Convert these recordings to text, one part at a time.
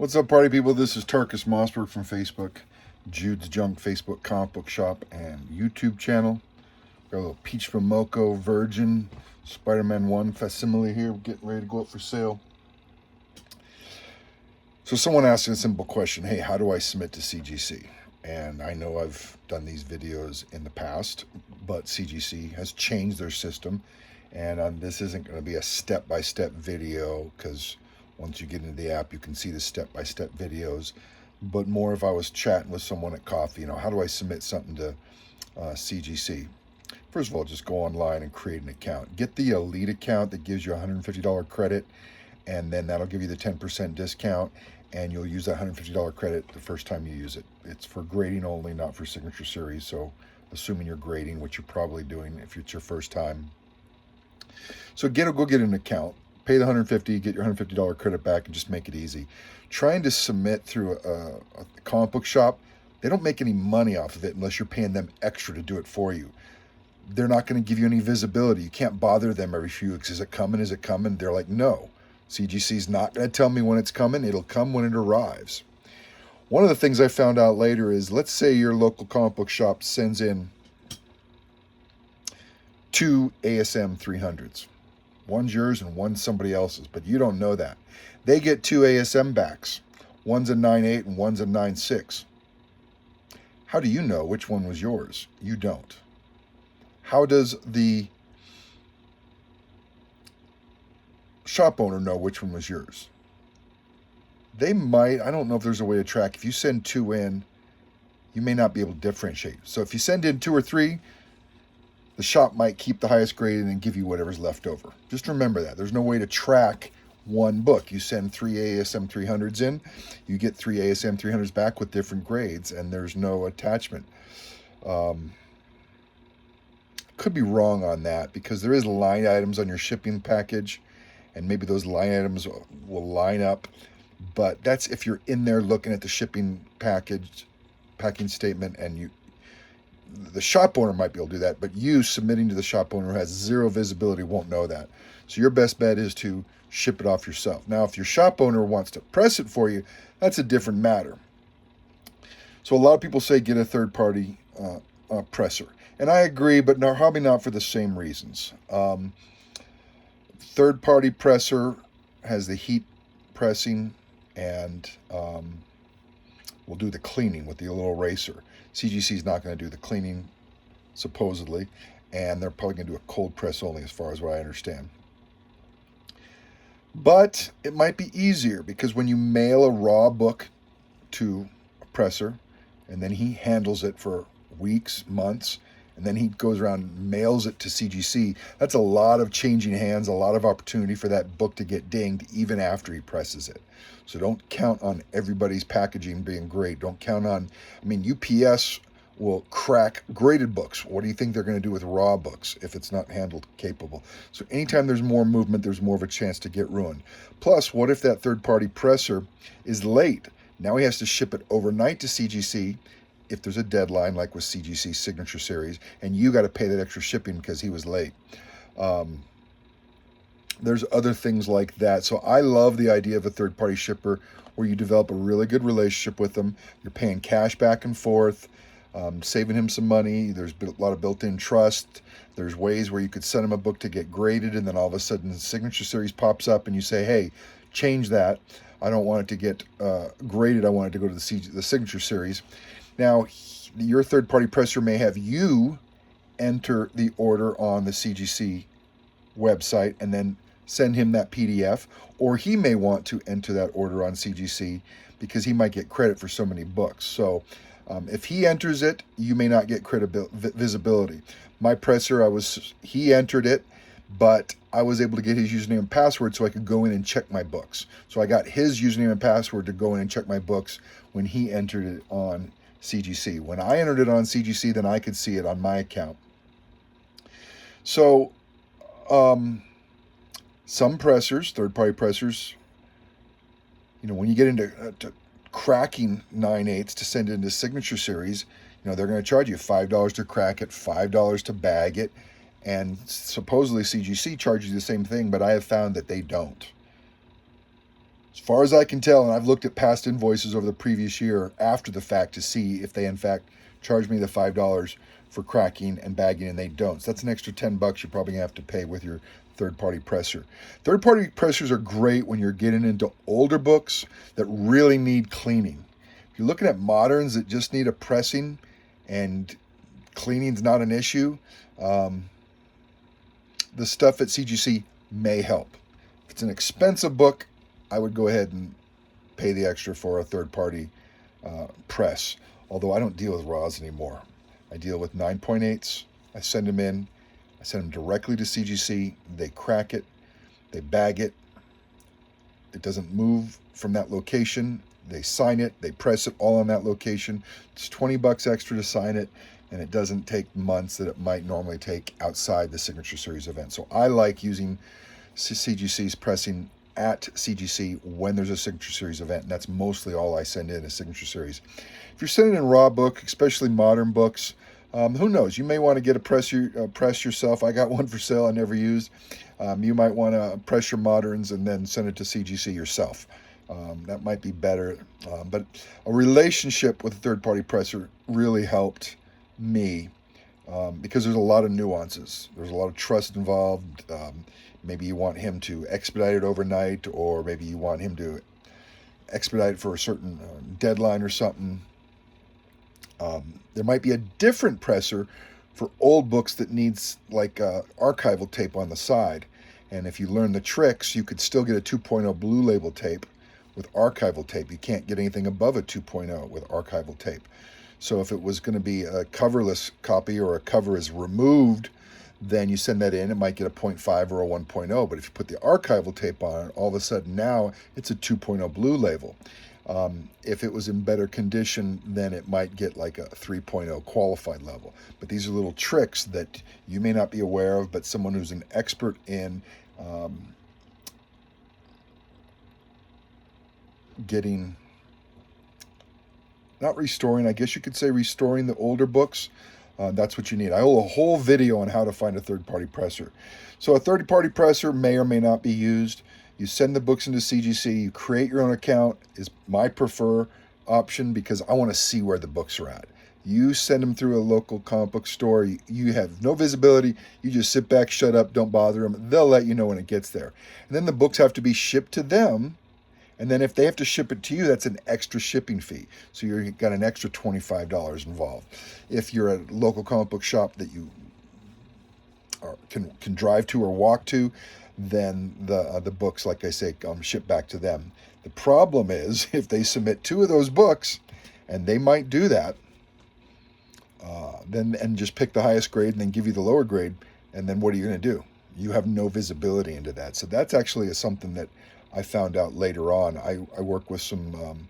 What's up, party people? This is Tarkus Mossberg from Facebook, Jude's Junk Facebook comic book shop and YouTube channel. Got a little Peach Momoko Virgin Spider-Man 1 facsimile here, getting ready to go up for sale. So someone asked a simple question, hey, how do I submit to CGC? And I know I've done these videos in the past, but CGC has changed their system, and this isn't going to be a step-by-step video, because once you get into the app, you can see the step-by-step videos, but more if I was chatting with someone at coffee, how do I submit something to CGC? First of all, just go online and create an account. Get the Elite account that gives you $150 credit, and then that'll give you the 10% discount, and you'll use that $150 credit the first time you use it. It's for grading only, not for signature series, so assuming you're grading, which you're probably doing if it's your first time. So go get an account. Pay the $150, get your $150 credit back, and just make it easy. Trying to submit through a comic book shop, they don't make any money off of it unless you're paying them extra to do it for you. They're not going to give you any visibility. You can't bother them every few weeks. Is it coming? Is it coming? They're like, no. CGC's not going to tell me when it's coming. It'll come when it arrives. One of the things I found out later is, let's say your local comic book shop sends in 2 ASM 300s. One's yours and one's somebody else's, but you don't know that. They get 2 ASM backs. One's a 9.8 and one's a 9.6. How do you know which one was yours? You don't. How does the shop owner know which one was yours? They might. I don't know if there's a way to track. If you send 2 in, you may not be able to differentiate. So if you send in 2 or 3, the shop might keep the highest grade and then give you whatever's left over. Just remember that. There's no way to track one book. You send 3 ASM 300s in, you get 3 ASM 300s back with different grades, and there's no attachment. Could be wrong on that, because there is line items on your shipping package, and maybe those line items will line up, but that's if you're in there looking at the shipping packing statement, and the shop owner might be able to do that, but you submitting to the shop owner who has zero visibility won't know that. So your best bet is to ship it off yourself. Now, if your shop owner wants to press it for you, that's a different matter. So a lot of people say get a third-party presser. And I agree, but probably not for the same reasons. Third-party presser has the heat pressing and will do the cleaning with the little eraser. CGC is not going to do the cleaning, supposedly, and they're probably going to do a cold press only, as far as what I understand. But it might be easier, because when you mail a raw book to a presser, and then he handles it for weeks, months, and then he goes around and mails it to CGC, that's a lot of changing hands, a lot of opportunity for that book to get dinged even after he presses it. So don't count on everybody's packaging being great. Don't count on, UPS will crack graded books. What do you think they're going to do with raw books if it's not handled capable? So anytime there's more movement, there's more of a chance to get ruined. Plus, what if that third-party presser is late? Now he has to ship it overnight to CGC if there's a deadline, like with CGC Signature Series, and you got to pay that extra shipping because he was late. There's other things like that. So I love the idea of a third-party shipper where you develop a really good relationship with them. You're paying cash back and forth, saving him some money. There's a lot of built-in trust. There's ways where you could send him a book to get graded, and then all of a sudden the Signature Series pops up and you say, hey, change that. I don't want it to get graded. I want it to go to the Signature Series. Now, your third-party presser may have you enter the order on the CGC website and then send him that PDF, or he may want to enter that order on CGC because he might get credit for so many books. So if he enters it, you may not get visibility. My presser, he entered it, but I was able to get his username and password so I could go in and check my books. So I got his username and password to go in and check my books when he entered it on CGC. When I entered it on CGC, then I could see it on my account. So some pressers, third-party pressers, when you get into cracking 9/8 to send it into Signature Series, they're going to charge you $5 to crack it, $5 to bag it, and supposedly CGC charges you the same thing, but I have found that they don't. As far as I can tell, and I've looked at past invoices over the previous year after the fact to see if they in fact charge me the $5 for cracking and bagging, and they don't. So that's an extra $10 you're probably gonna have to pay with your third-party presser. Third-party pressers are great when you're getting into older books that really need cleaning. If you're looking at moderns that just need a pressing and cleaning's not an issue, the stuff at CGC may help. If it's an expensive book, I would go ahead and pay the extra for a third-party press. Although I don't deal with raws anymore. I deal with 9.8s. I send them in. I send them directly to CGC. They crack it. They bag it. It doesn't move from that location. They sign it. They press it all on that location. It's $20 extra to sign it, and it doesn't take months that it might normally take outside the Signature Series event. So I like using CGC's pressing at CGC when there's a Signature Series event, and that's mostly all I send in, a Signature Series. If you're sending in raw book, especially modern books, who knows? You may want to get a press yourself. I got one for sale I never used. You might want to press your moderns and then send it to CGC yourself. That might be better. But a relationship with a third-party presser really helped me because there's a lot of nuances. There's a lot of trust involved. Maybe you want him to expedite it overnight, or maybe you want him to expedite it for a certain deadline or something. There might be a different presser for old books that needs like archival tape on the side. And if you learn the tricks, you could still get a 2.0 blue label tape with archival tape. You can't get anything above a 2.0 with archival tape. So if it was going to be a coverless copy or a cover is removed, then you send that in. It might get a 0.5 or a 1.0. But if you put the archival tape on it, all of a sudden now it's a 2.0 blue label. If it was in better condition, then it might get like a 3.0 qualified level. But these are little tricks that you may not be aware of, but someone who's an expert in getting, not restoring, I guess you could say restoring the older books, that's what you need. I owe a whole video on how to find a third-party presser. So a third-party presser may or may not be used. You send the books into CGC, you create your own account is my prefer option because I want to see where the books are at. You send them through a local comic book store. You have no visibility. You just sit back, shut up, don't bother them. They'll let you know when it gets there. And then the books have to be shipped to them. And then if they have to ship it to you, that's an extra shipping fee. So you've got an extra $25 involved. If you're a local comic book shop that you can drive to or walk to, then the books, like I say, ship back to them. The problem is if they submit 2 of those books, and they might do that, and just pick the highest grade and then give you the lower grade, and then what are you going to do? You have no visibility into that. So that's actually something that I found out later on. I work with some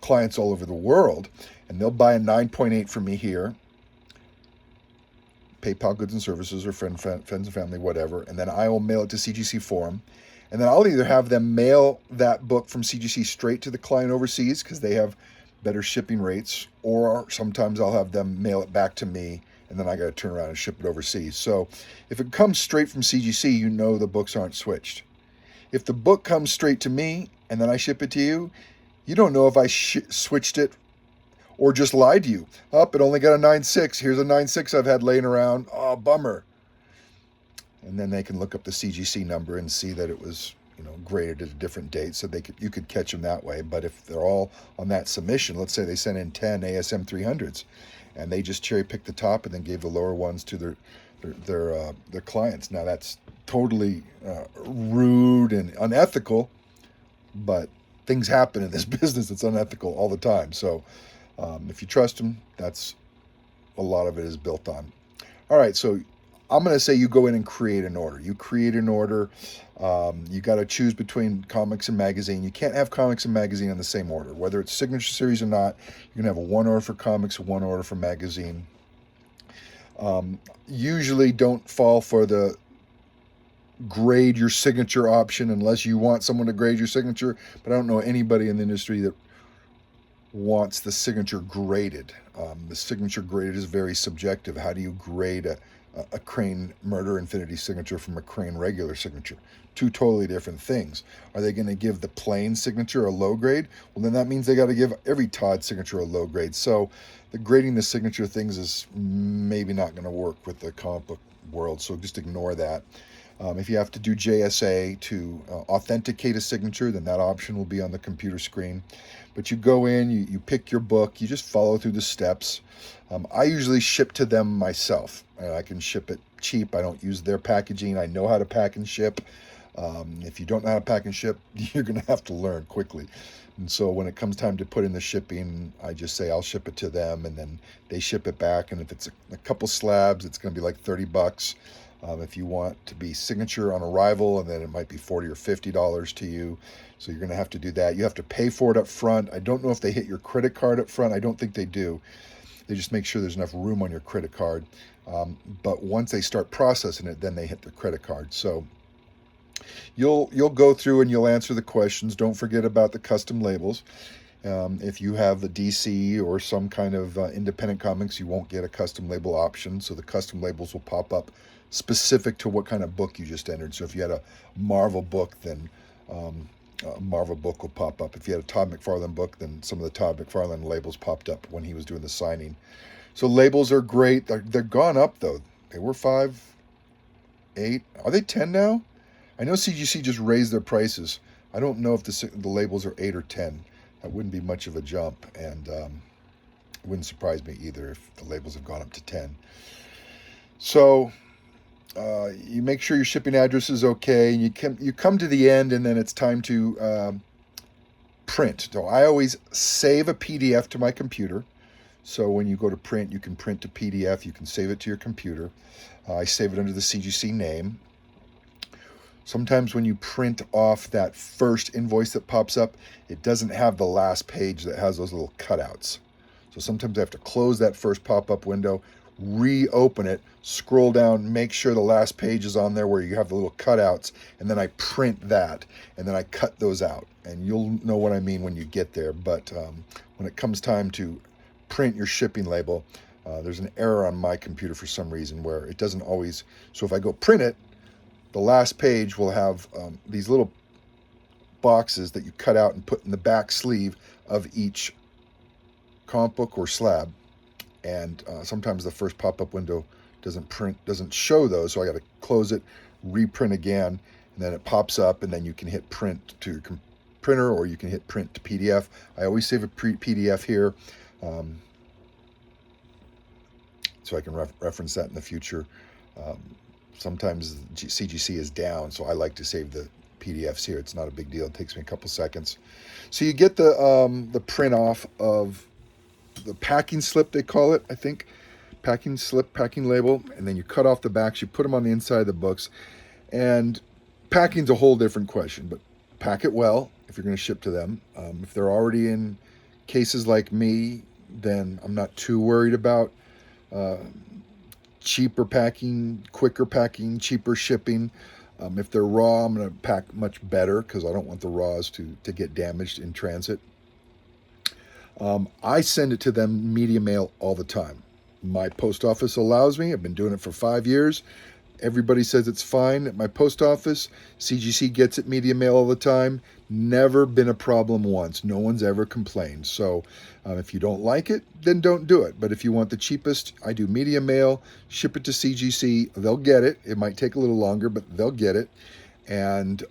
clients all over the world, and they'll buy a 9.8 from me here, PayPal Goods and Services or friends and family, whatever, and then I will mail it to CGC for them. And then I'll either have them mail that book from CGC straight to the client overseas because they have better shipping rates, or sometimes I'll have them mail it back to me, and then I got to turn around and ship it overseas. So if it comes straight from CGC, you know the books aren't switched. If the book comes straight to me and then I ship it to you, you don't know if I switched it or just lied to you. It only got a 9.6. Here's a 9.6 I've had laying around. Oh, bummer. And then they can look up the CGC number and see that it was, graded at a different date, so you could catch them that way. But if they're all on that submission, let's say they sent in 10 ASM 300s, and they just cherry picked the top and then gave the lower ones to their clients. Now that's totally rude and unethical, but things happen in this business. It's unethical all the time. So if you trust them, that's a lot of it is built on. All right, so I'm going to say you go in and create an order. You create an order. You got to choose between comics and magazine. You can't have comics and magazine in the same order. Whether it's Signature Series or not, you're going to have one order for comics, one order for magazine. Usually don't fall for the grade your signature option unless you want someone to grade your signature. But I don't know anybody in the industry that wants the signature graded. The signature graded is very subjective. How do you grade a Crane Murder Infinity signature from a Crane regular signature. Two totally different things. Are they going to give the plain signature a low grade? Well, then that means they got to give every Todd signature a low grade. So the grading the signature things is maybe not going to work with the comic book world. So just ignore that. If you have to do JSA to authenticate a signature, then that option will be on the computer screen. But you go in, you pick your book, you just follow through the steps. I usually ship to them myself. I can ship it cheap. I don't use their packaging. I know how to pack and ship. If you don't know how to pack and ship, you're going to have to learn quickly. And so when it comes time to put in the shipping, I just say I'll ship it to them, and then they ship it back. And if it's a couple slabs, it's going to be like $30. If you want to be signature on arrival, and then it might be $40 or $50 to you. So you're going to have to do that. You have to pay for it up front. I don't know if they hit your credit card up front. I don't think they do. They just make sure there's enough room on your credit card. But once they start processing it, then they hit the credit card. So you'll go through and you'll answer the questions. Don't forget about the custom labels. If you have the DC or some kind of independent comics, you won't get a custom label option. So the custom labels will pop up specific to what kind of book you just entered. So if you had a Marvel book, then a Marvel book will pop up. If you had a Todd McFarlane book, then some of the Todd McFarlane labels popped up when he was doing the signing. So labels are great. They're gone up, though. They were 5, 8. Are they 10 now? I know CGC just raised their prices. I don't know if the labels are 8 or 10. That wouldn't be much of a jump, and it wouldn't surprise me either if the labels have gone up to 10. So you make sure your shipping address is okay, and you come to the end, and then it's time to print. So I always save a PDF to my computer. So when you go to print, you can print to PDF. You can save it to your computer. I save it under the CGC name. Sometimes when you print off that first invoice that pops up, it doesn't have the last page that has those little cutouts. So sometimes I have to close that first pop-up window, reopen it, scroll down, make sure the last page is on there where you have the little cutouts, and then I print that, and then I cut those out. And you'll know what I mean when you get there. But when it comes time to print your shipping label, there's an error on my computer for some reason where it doesn't always. So if I go print it, the last page will have these little boxes that you cut out and put in the back sleeve of each comic book or slab. And sometimes the first pop-up window doesn't show those, so I got to close it, reprint again, and then it pops up, and then you can hit print to your printer, or you can hit print to PDF. I always save a PDF here, so I can reference that in the future. Sometimes CGC is down, so I like to save the PDFs here. It's not a big deal. It takes me a couple seconds. So you get the print off of the packing slip, they call it, I think. Packing slip, packing label, and then you cut off the backs. You put them on the inside of the books. And packing's a whole different question, but pack it well if you're going to ship to them. If they're already in cases like me, then I'm not too worried about cheaper packing, quicker packing, cheaper shipping. If they're raw, I'm going to pack much better because I don't want the raws to get damaged in transit. I send it to them media mail all the time. My post office allows me. I've been doing it for 5 years. Everybody says it's fine at my post office. CGC gets it media mail all the time. Never been a problem once. No one's ever complained. So if you don't like it, then don't do it. But if you want the cheapest, I do media mail, ship it to CGC. They'll get it. It might take a little longer, but they'll get it. And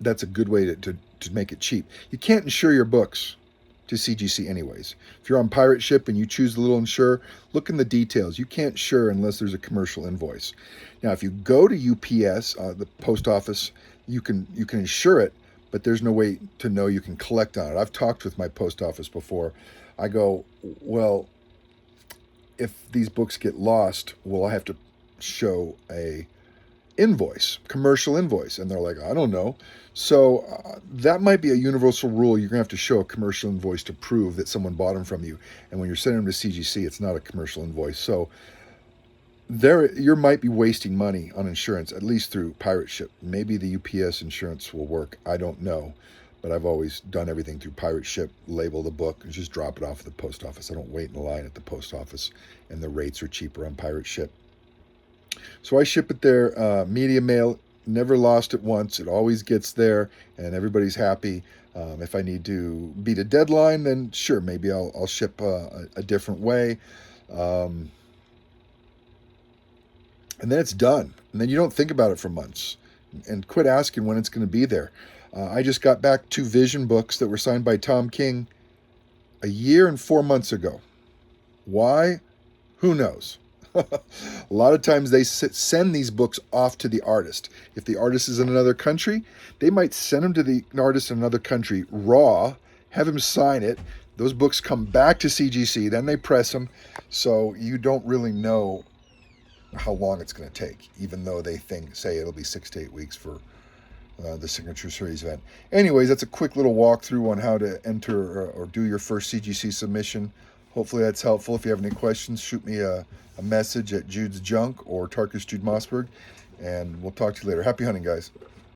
that's a good way to make it cheap. You can't insure your books to CGC anyways. If you're on pirate ship and you choose the little insure, look in the details. You can't insure unless there's a commercial invoice. Now, if you go to UPS, the post office, you can insure it, but there's no way to know you can collect on it. I've talked with my post office before. I go, well, if these books get lost, will I have to show a invoice, commercial invoice? And they're like, I don't know. So that might be a universal rule. You're gonna have to show a commercial invoice to prove that someone bought them from you. And when you're sending them to CGC, it's not a commercial invoice. So you might be wasting money on insurance, at least through pirate ship. Maybe the UPS insurance will work. I don't know. but I've always done everything through pirate ship, label the book, and just drop it off at the post office. I don't wait in the line at the post office, and the rates are cheaper on pirate ship. So I ship it there, media mail, never lost it once. It always gets there, and everybody's happy. If I need to beat a deadline, then sure, maybe I'll ship a different way. And then it's done. And then you don't think about it for months. And quit asking when it's going to be there. I just got back 2 Vision books that were signed by Tom King a year and 4 months ago. Why? Who knows? A lot of times they send these books off to the artist. If the artist is in another country, they might send them to the artist in another country raw, have him sign it. Those books come back to CGC, then they press them. So you don't really know how long it's going to take, even though they say it'll be 6 to 8 weeks for the Signature Series event. Anyways, that's a quick little walkthrough on how to enter or do your first CGC submission. Hopefully that's helpful. If you have any questions, shoot me a message at Jude's Junk or Tarkus Jude Mossberg, and we'll talk to you later. Happy hunting, guys.